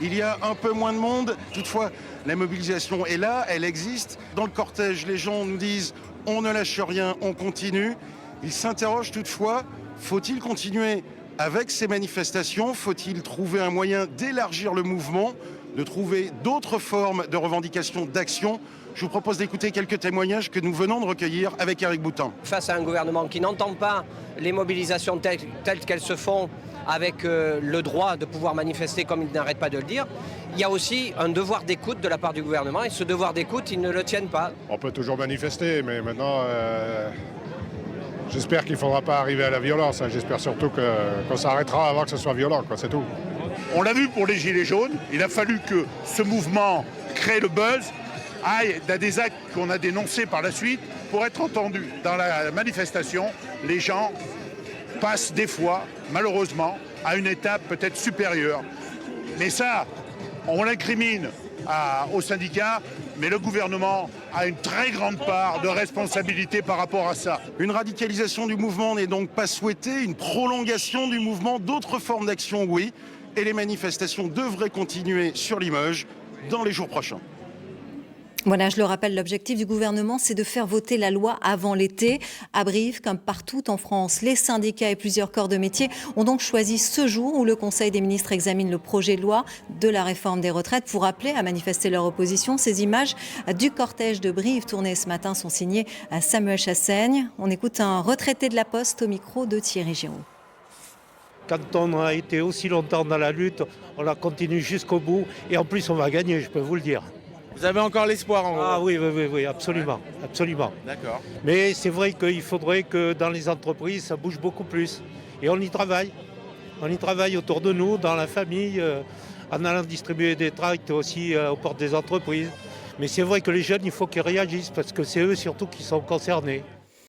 Il y a un peu moins de monde, toutefois la mobilisation est là, elle existe. Dans le cortège, les gens nous disent on ne lâche rien, on continue. Ils s'interrogent toutefois, faut-il continuer avec ces manifestations? Faut-il trouver un moyen d'élargir le mouvement, de trouver d'autres formes de revendication, d'action? Je vous propose d'écouter quelques témoignages que nous venons de recueillir avec Éric Boutin. Face à un gouvernement qui n'entend pas les mobilisations telles qu'elles se font avec le droit de pouvoir manifester comme il n'arrête pas de le dire, il y a aussi un devoir d'écoute de la part du gouvernement et ce devoir d'écoute, ils ne le tiennent pas. On peut toujours manifester, mais maintenant, j'espère qu'il ne faudra pas arriver à la violence. J'espère surtout qu'on s'arrêtera avant que ce soit violent, c'est tout. On l'a vu pour les Gilets jaunes, il a fallu que ce mouvement crée le buzz, aille dans des actes qu'on a dénoncés par la suite pour être entendus. Dans la manifestation, les gens passent des fois, malheureusement, à une étape peut-être supérieure. Mais ça, on l'incrimine aux syndicats, mais le gouvernement a une très grande part de responsabilité par rapport à ça. Une radicalisation du mouvement n'est donc pas souhaitée, une prolongation du mouvement, d'autres formes d'action, oui. Et les manifestations devraient continuer sur Limoges dans les jours prochains. Voilà, je le rappelle, l'objectif du gouvernement, c'est de faire voter la loi avant l'été. À Brive, comme partout en France, les syndicats et plusieurs corps de métier ont donc choisi ce jour où le Conseil des ministres examine le projet de loi de la réforme des retraites pour appeler à manifester leur opposition. Ces images du cortège de Brive tournées ce matin sont signées à Samuel Chassaigne. On écoute un retraité de la Poste au micro de Thierry Giraud. Quand on a été aussi longtemps dans la lutte, on la continue jusqu'au bout et en plus on va gagner, je peux vous le dire. Vous avez encore l'espoir en gros? Ah oui, absolument, absolument. D'accord. Mais c'est vrai qu'il faudrait que dans les entreprises, ça bouge beaucoup plus. Et on y travaille. On y travaille autour de nous, dans la famille, en allant distribuer des tracts aussi aux portes des entreprises. Mais c'est vrai que les jeunes, il faut qu'ils réagissent parce que c'est eux surtout qui sont concernés.